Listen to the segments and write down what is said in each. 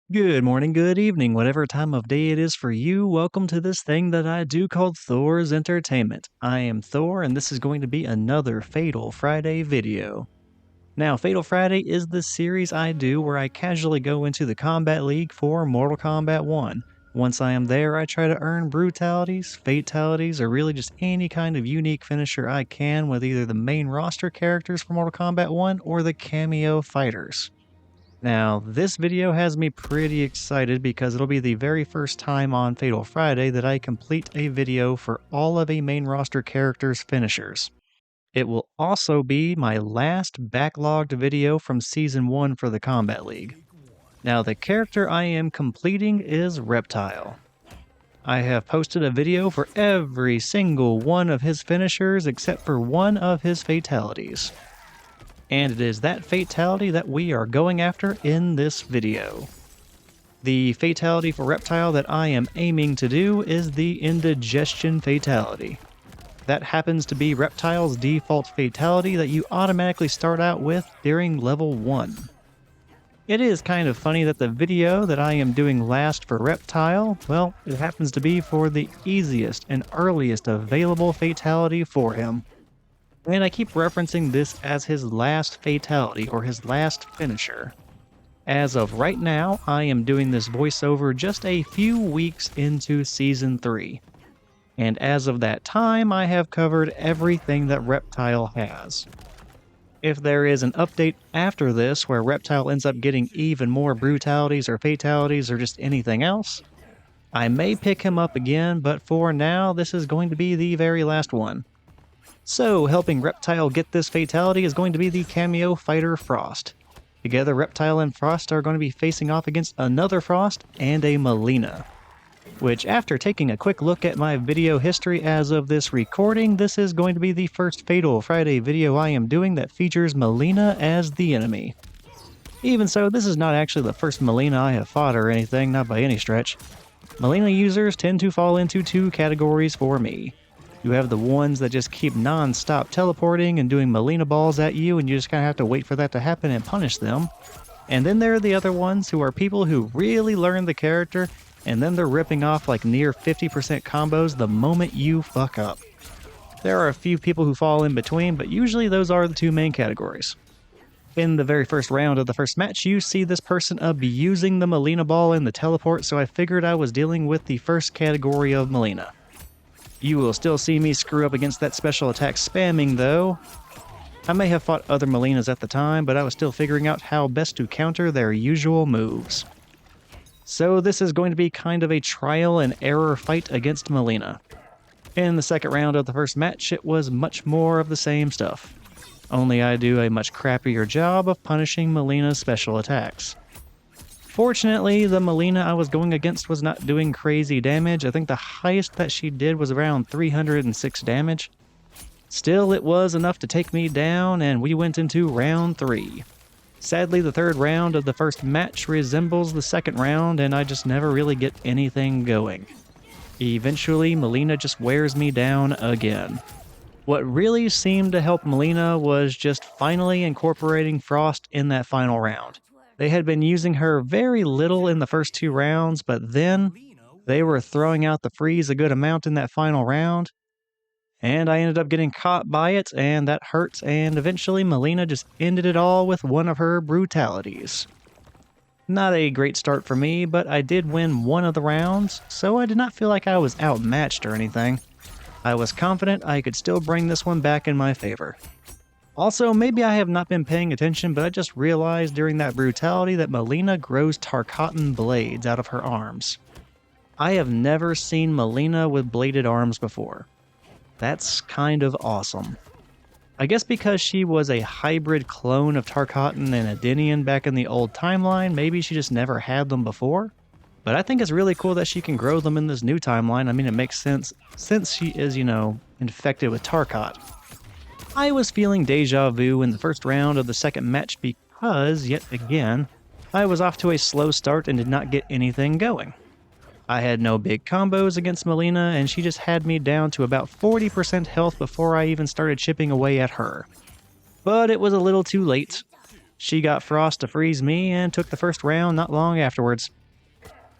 Good morning, good evening, whatever time of day it is for you. Welcome to this thing that I do called Thor's Entertainment. I am Thor, and this is going to be another Fatal Friday video. Now, Fatal Friday is the series I do where I casually go into the Kombat League for Mortal Kombat 1. Once I am there, I try to earn brutalities, fatalities, or really just any kind of unique finisher I can with either the main roster characters from Mortal Kombat 1 or the cameo fighters. Now, this video has me pretty excited because it'll be the very first time on Fatal Friday that I complete a video for all of a main roster character's finishers. It will also be my last backlogged video from Season 1 for the Kombat League. Now, the character I am completing is Reptile. I have posted a video for every single one of his finishers except for one of his fatalities. And it is that fatality that we are going after in this video. The fatality for Reptile that I am aiming to do is the Indigestion fatality. That happens to be Reptile's default fatality that you automatically start out with during level 1. It is kind of funny that the video that I am doing last for Reptile, well, it happens to be for the easiest and earliest available fatality for him. And I keep referencing this as his last fatality or his last finisher. As of right now, I am doing this voiceover just a few weeks into Season 3. And as of that time, I have covered everything that Reptile has. If there is an update after this where Reptile ends up getting even more brutalities or fatalities or just anything else, I may pick him up again, but for now, this is going to be the very last one. So, helping Reptile get this fatality is going to be the cameo fighter Frost. Together, Reptile and Frost are going to be facing off against another Frost and a Mileena. Which, after taking a quick look at my video history as of this recording, this is going to be the first Fatal Friday video I am doing that features Mileena as the enemy. Even so, this is not actually the first Mileena I have fought or anything, not by any stretch. Mileena users tend to fall into two categories for me. You have the ones that just keep non-stop teleporting and doing Mileena balls at you, and you just kind of have to wait for that to happen and punish them. And then there are the other ones who are people who really learn the character, and then they're ripping off like near 50% combos the moment you fuck up. There are a few people who fall in between, but usually those are the two main categories. In the very first round of the first match, you see this person abusing the Mileena ball and the teleport, so I figured I was dealing with the first category of Mileena. You will still see me screw up against that special attack spamming though. I may have fought other Mileenas at the time, but I was still figuring out how best to counter their usual moves. So this is going to be kind of a trial and error fight against Mileena. In the second round of the first match, it was much more of the same stuff. Only I do a much crappier job of punishing Mileena's special attacks. Fortunately, the Mileena I was going against was not doing crazy damage. I think the highest that she did was around 306 damage. Still, it was enough to take me down, and we went into round 3. Sadly, the third round of the first match resembles the second round, and I just never really get anything going. Eventually, Mileena just wears me down again. What really seemed to help Mileena was just finally incorporating Frost in that final round. They had been using her very little in the first 2 rounds, but then they were throwing out the freeze a good amount in that final round. And I ended up getting caught by it, and that hurts, and eventually Mileena just ended it all with one of her brutalities. Not a great start for me, but I did win one of the rounds, so I did not feel like I was outmatched or anything. I was confident I could still bring this one back in my favor. Also, maybe I have not been paying attention, but I just realized during that brutality that Mileena grows Tarkatan blades out of her arms. I have never seen Mileena with bladed arms before. That's kind of awesome. I guess because she was a hybrid clone of Tarkatan and Edenian back in the old timeline, maybe she just never had them before? But I think it's really cool that she can grow them in this new timeline. I mean, it makes sense since she is, infected with Tarkat. I was feeling deja vu in the first round of the second match because, yet again, I was off to a slow start and did not get anything going. I had no big combos against Mileena, and she just had me down to about 40% health before I even started chipping away at her. But it was a little too late. She got Frost to freeze me and took the first round not long afterwards.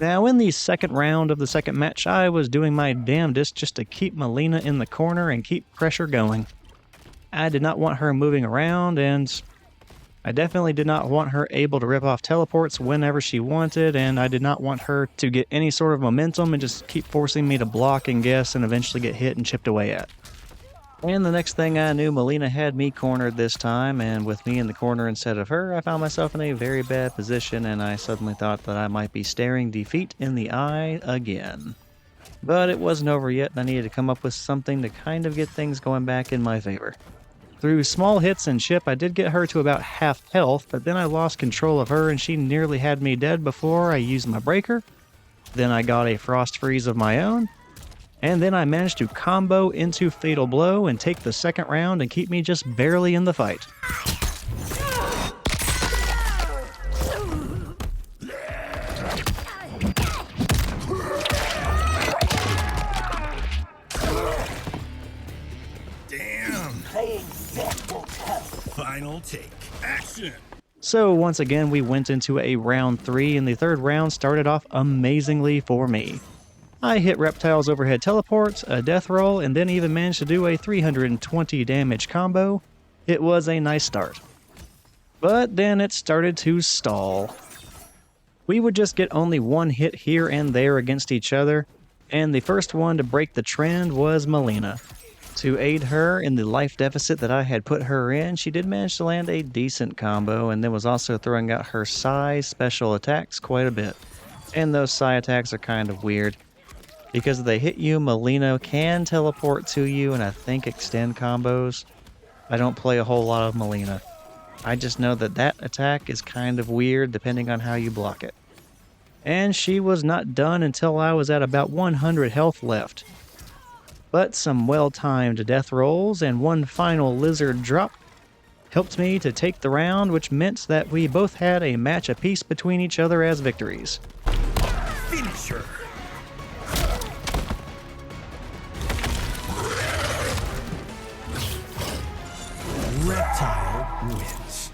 Now, in the second round of the second match, I was doing my damnedest just to keep Mileena in the corner and keep pressure going. I did not want her moving around, and I definitely did not want her able to rip off teleports whenever she wanted, and I did not want her to get any sort of momentum and just keep forcing me to block and guess and eventually get hit and chipped away at. And the next thing I knew, Mileena had me cornered this time, and with me in the corner instead of her, I found myself in a very bad position, and I suddenly thought that I might be staring defeat in the eye again. But it wasn't over yet, and I needed to come up with something to kind of get things going back in my favor. Through small hits and chip, I did get her to about half health, but then I lost control of her and she nearly had me dead before I used my breaker. Then I got a frost freeze of my own, and then I managed to combo into Fatal Blow and take the second round and keep me just barely in the fight. Final take. Action! So once again, we went into a round 3, and the third round started off amazingly for me. I hit Reptile's overhead teleport, a death roll, and then even managed to do a 320 damage combo. It was a nice start. But then it started to stall. We would just get only one hit here and there against each other, and the first one to break the trend was Mileena. To aid her in the life deficit that I had put her in, she did manage to land a decent combo, and then was also throwing out her Psi special attacks quite a bit. And those Psi attacks are kind of weird, because if they hit you, Mileena can teleport to you and I think extend combos. I don't play a whole lot of Mileena. I just know that that attack is kind of weird depending on how you block it. And she was not done until I was at about 100 health left. But some well-timed death rolls and one final lizard drop helped me to take the round, which meant that we both had a match apiece between each other as victories. Finisher! Reptile wins.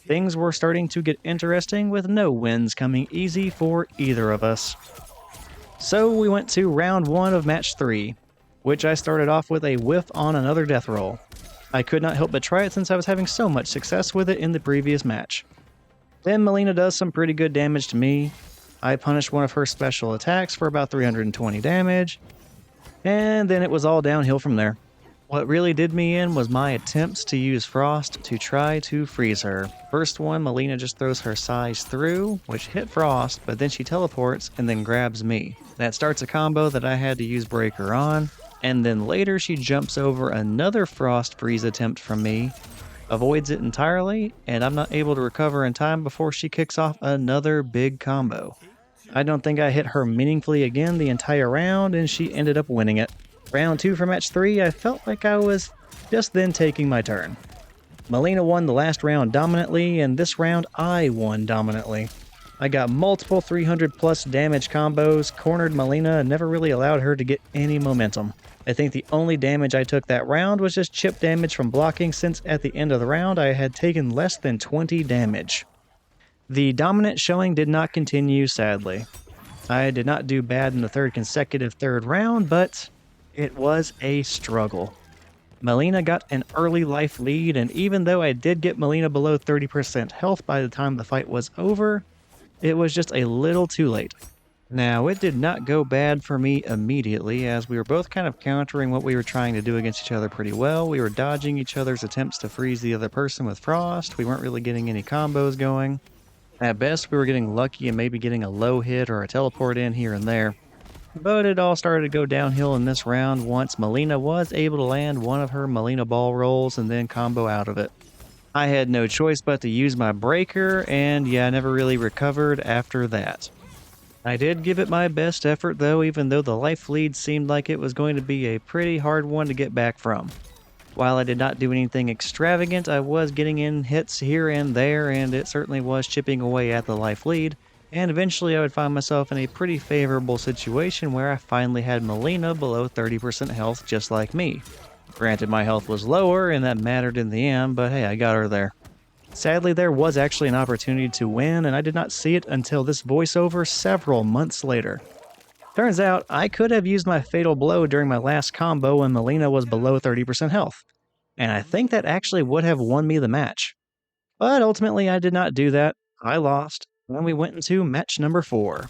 Things were starting to get interesting with no wins coming easy for either of us. So we went to round 1 of match 3, which I started off with a whiff on another death roll. I could not help but try it since I was having so much success with it in the previous match. Then Mileena does some pretty good damage to me. I punished one of her special attacks for about 320 damage, and then it was all downhill from there. What really did me in was my attempts to use Frost to try to freeze her. First one, Mileena just throws her Psi's through, which hit Frost, but then she teleports and then grabs me. That starts a combo that I had to use Breaker on, and then later she jumps over another Frost freeze attempt from me, avoids it entirely, and I'm not able to recover in time before she kicks off another big combo. I don't think I hit her meaningfully again the entire round, and she ended up winning it. Round 2 for match 3, I felt like I was just then taking my turn. Mileena won the last round dominantly, and this round I won dominantly. I got multiple 300 plus damage combos, cornered Mileena, and never really allowed her to get any momentum. I think the only damage I took that round was just chip damage from blocking, since at the end of the round I had taken less than 20 damage. The dominant showing did not continue, sadly. I did not do bad in the third consecutive third round, but it was a struggle. Mileena got an early life lead, and even though I did get Mileena below 30% health by the time the fight was over, it was just a little too late. Now, it did not go bad for me immediately, as we were both kind of countering what we were trying to do against each other pretty well. We were dodging each other's attempts to freeze the other person with Frost. We weren't really getting any combos going. At best, we were getting lucky and maybe getting a low hit or a teleport in here and there. But it all started to go downhill in this round once Mileena was able to land one of her Mileena ball rolls and then combo out of it. I had no choice but to use my breaker, and yeah, I never really recovered after that. I did give it my best effort though, even though the life lead seemed like it was going to be a pretty hard one to get back from. While I did not do anything extravagant, I was getting in hits here and there, and it certainly was chipping away at the life lead. And eventually I would find myself in a pretty favorable situation where I finally had Mileena below 30% health just like me. Granted, my health was lower and that mattered in the end, but hey, I got her there. Sadly, there was actually an opportunity to win, and I did not see it until this voiceover several months later. Turns out, I could have used my fatal blow during my last combo when Mileena was below 30% health, and I think that actually would have won me the match. But ultimately, I did not do that. I lost, and we went into match number 4.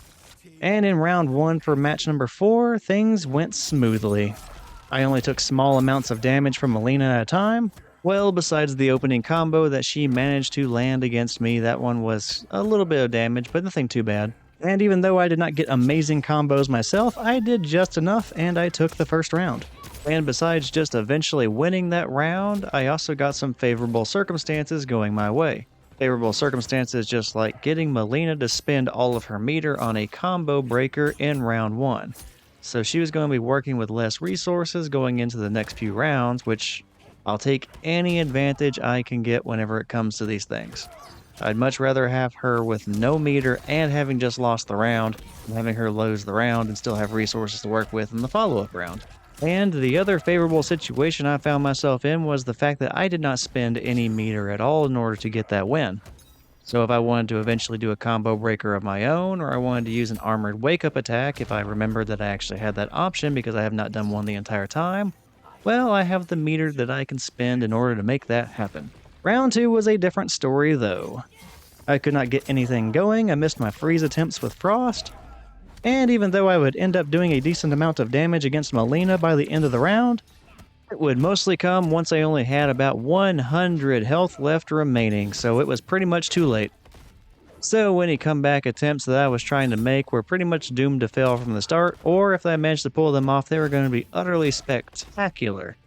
And in round 1 for match number 4, things went smoothly. I only took small amounts of damage from Mileena at a time. Well, besides the opening combo that she managed to land against me, that one was a little bit of damage, but nothing too bad. And even though I did not get amazing combos myself, I did just enough and I took the first round. And besides just eventually winning that round, I also got some favorable circumstances going my way. Favorable circumstances just like getting Mileena to spend all of her meter on a combo breaker in round 1. So she was going to be working with less resources going into the next few rounds, which I'll take any advantage I can get whenever it comes to these things. I'd much rather have her with no meter and having just lost the round than having her lose the round and still have resources to work with in the follow-up round. And the other favorable situation I found myself in was the fact that I did not spend any meter at all in order to get that win. So if I wanted to eventually do a combo breaker of my own, or I wanted to use an armored wake-up attack if I remembered that I actually had that option because I have not done one the entire time, well, I have the meter that I can spend in order to make that happen. Round 2 was a different story though. I could not get anything going, I missed my freeze attempts with Frost, and even though I would end up doing a decent amount of damage against Mileena by the end of the round, it would mostly come once I only had about 100 health left remaining, so it was pretty much too late. So any comeback attempts that I was trying to make were pretty much doomed to fail from the start, or if I managed to pull them off, they were going to be utterly spectacular.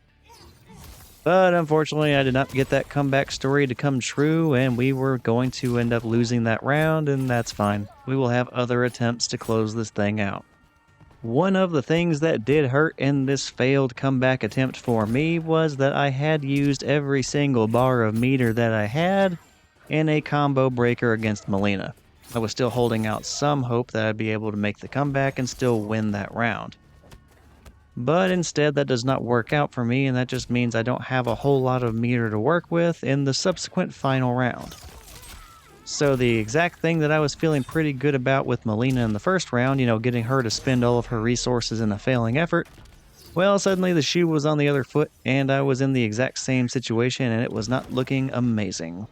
But unfortunately, I did not get that comeback story to come true, and we were going to end up losing that round, and that's fine. We will have other attempts to close this thing out. One of the things that did hurt in this failed comeback attempt for me was that I had used every single bar of meter that I had in a combo breaker against Mileena. I was still holding out some hope that I'd be able to make the comeback and still win that round. But instead that does not work out for me, and that just means I don't have a whole lot of meter to work with in the subsequent final round. So the exact thing that I was feeling pretty good about with Mileena in the first round, getting her to spend all of her resources in a failing effort, well, suddenly the shoe was on the other foot and I was in the exact same situation and it was not looking amazing.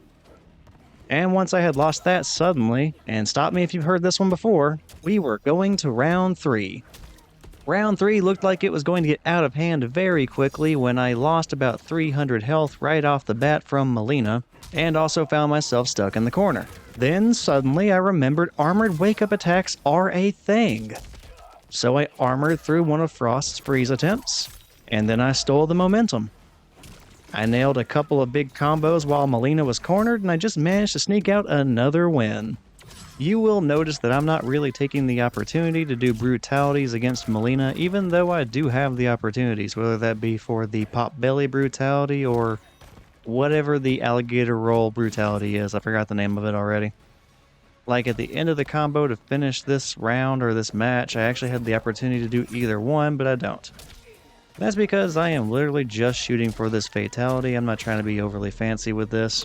And once I had lost that suddenly, and stop me if you've heard this one before, we were going to round 3. Round 3 looked like it was going to get out of hand very quickly when I lost about 300 health right off the bat from Mileena, and also found myself stuck in the corner. Then suddenly I remembered armored wake-up attacks are a thing. So I armored through one of Frost's freeze attempts, and then I stole the momentum. I nailed a couple of big combos while Mileena was cornered, and I just managed to sneak out another win. You will notice that I'm not really taking the opportunity to do brutalities against Mileena, even though I do have the opportunities, whether that be for the pop belly brutality or whatever the alligator roll brutality is. I forgot the name of it already. Like at the end of the combo to finish this round or this match, I actually had the opportunity to do either one, but I don't. That's because I am literally just shooting for this fatality. I'm not trying to be overly fancy with this.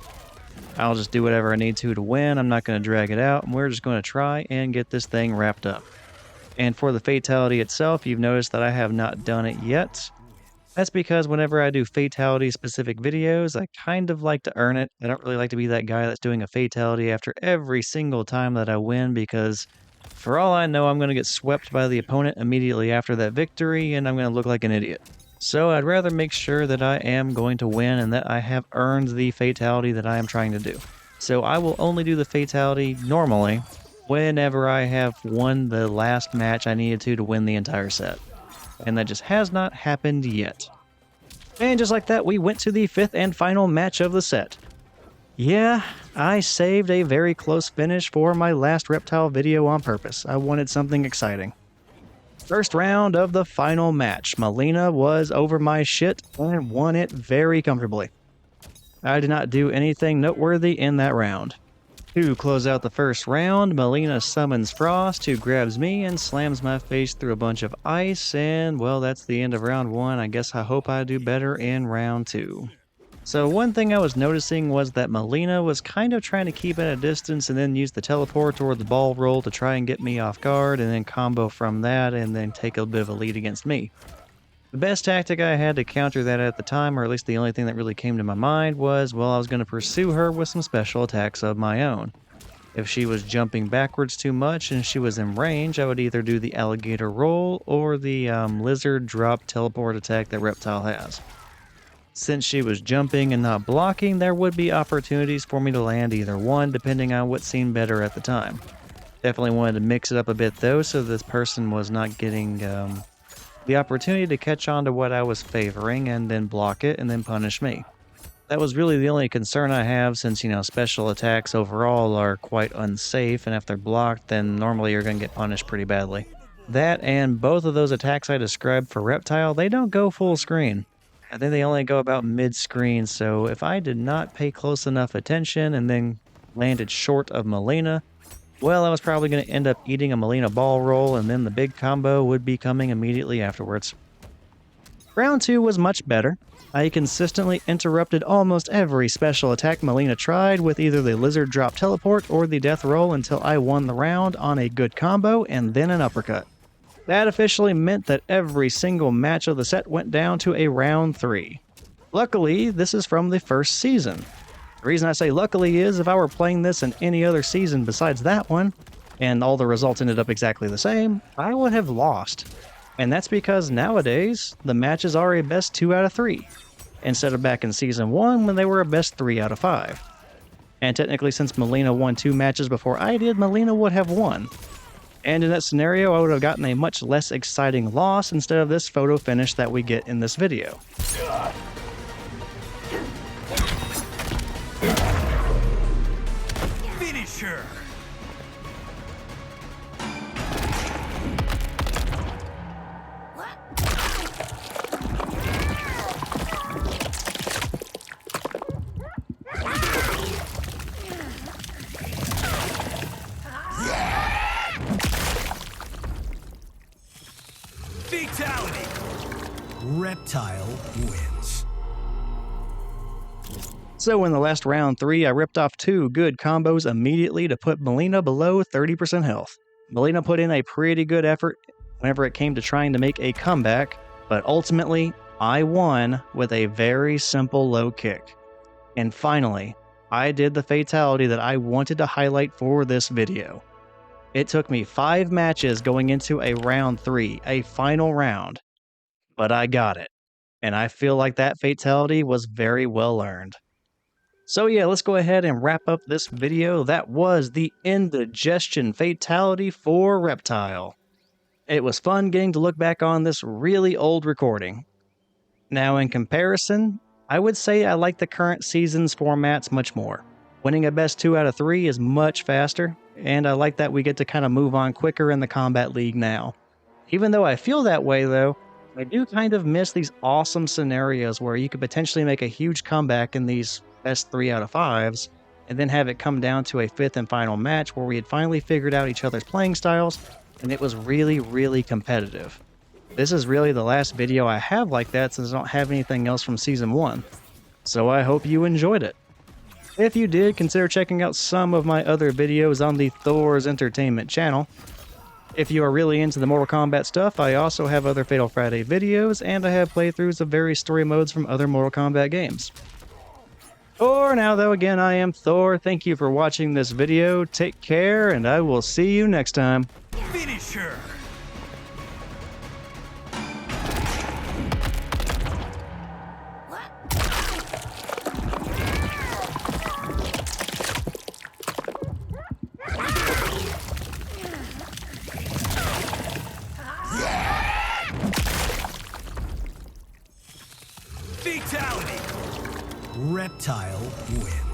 I'll just do whatever I need to win. I'm not going to drag it out, and we're just going to try and get this thing wrapped up. And for the fatality itself, you've noticed that I have not done it yet. That's because whenever I do fatality-specific videos, I kind of like to earn it. I don't really like to be that guy that's doing a fatality after every single time that I win, because for all I know, I'm going to get swept by the opponent immediately after that victory, and I'm going to look like an idiot. So I'd rather make sure that I am going to win and that I have earned the fatality that I am trying to do. So I will only do the fatality normally whenever I have won the last match I needed to win the entire set. And that just has not happened yet. And just like that, we went to the 5th and final match of the set. Yeah, I saved a very close finish for my last Reptile video on purpose. I wanted something exciting. First round of the final match. Mileena was over my shit and won it very comfortably. I did not do anything noteworthy in that round. To close out the first round, Mileena summons Frost, who grabs me and slams my face through a bunch of ice, and well, that's the end of round 1. I guess I hope I do better in round 2. So one thing I was noticing was that Mileena was kind of trying to keep at a distance and then use the teleport toward the ball roll to try and get me off guard, and then combo from that and then take a bit of a lead against me. The best tactic I had to counter that at the time, or at least the only thing that really came to my mind, was, well, I was going to pursue her with some special attacks of my own. If she was jumping backwards too much and she was in range, I would either do the alligator roll or the lizard drop teleport attack that Reptile has. Since she was jumping and not blocking, there would be opportunities for me to land either one, depending on what seemed better at the time. Definitely wanted to mix it up a bit though, so this person was not getting the opportunity to catch on to what I was favoring and then block it and then punish me. That was really the only concern I have, since, special attacks overall are quite unsafe, and if they're blocked, then normally you're going to get punished pretty badly. That and both of those attacks I described for Reptile, they don't go full screen. I think they only go about mid-screen, so if I did not pay close enough attention and then landed short of Mileena, well, I was probably going to end up eating a Mileena ball roll, and then the big combo would be coming immediately afterwards. Round 2 was much better. I consistently interrupted almost every special attack Mileena tried with either the lizard drop teleport or the death roll until I won the round on a good combo and then an uppercut. That officially meant that every single match of the set went down to a round 3. Luckily, this is from the first season. The reason I say luckily is if I were playing this in any other season besides that one, and all the results ended up exactly the same, I would have lost. And that's because nowadays, the matches are a best 2 out of 3, instead of back in Season 1 when they were a best 3 out of 5. And technically, since Mileena won 2 matches before I did, Mileena would have won. And in that scenario, I would have gotten a much less exciting loss instead of this photo finish that we get in this video. Finisher! Fatality! Reptile wins. So in the last round 3, I ripped off 2 good combos immediately to put Mileena below 30% health. Mileena put in a pretty good effort whenever it came to trying to make a comeback, but ultimately, I won with a very simple low kick. And finally, I did the fatality that I wanted to highlight for this video. It took me 5 matches going into a round 3, a final round, but I got it. And I feel like that fatality was very well earned. So yeah, let's go ahead and wrap up this video. That was the Indigestion fatality for Reptile. It was fun getting to look back on this really old recording. Now in comparison, I would say I like the current season's formats much more. Winning a best 2 out of 3 is much faster, and I like that we get to kind of move on quicker in the Kombat League now. Even though I feel that way though, I do kind of miss these awesome scenarios where you could potentially make a huge comeback in these best 3 out of 5s, and then have it come down to a 5th and final match where we had finally figured out each other's playing styles, and it was really, really competitive. This is really the last video I have like that since I don't have anything else from Season 1. So I hope you enjoyed it. If you did, consider checking out some of my other videos on the Thor's Entertainment channel. If you are really into the Mortal Kombat stuff, I also have other Fatal Friday videos, and I have playthroughs of various story modes from other Mortal Kombat games. For now though, again, I am Thor. Thank you for watching this video. Take care, and I will see you next time. Finisher! Fatality! Reptile wins.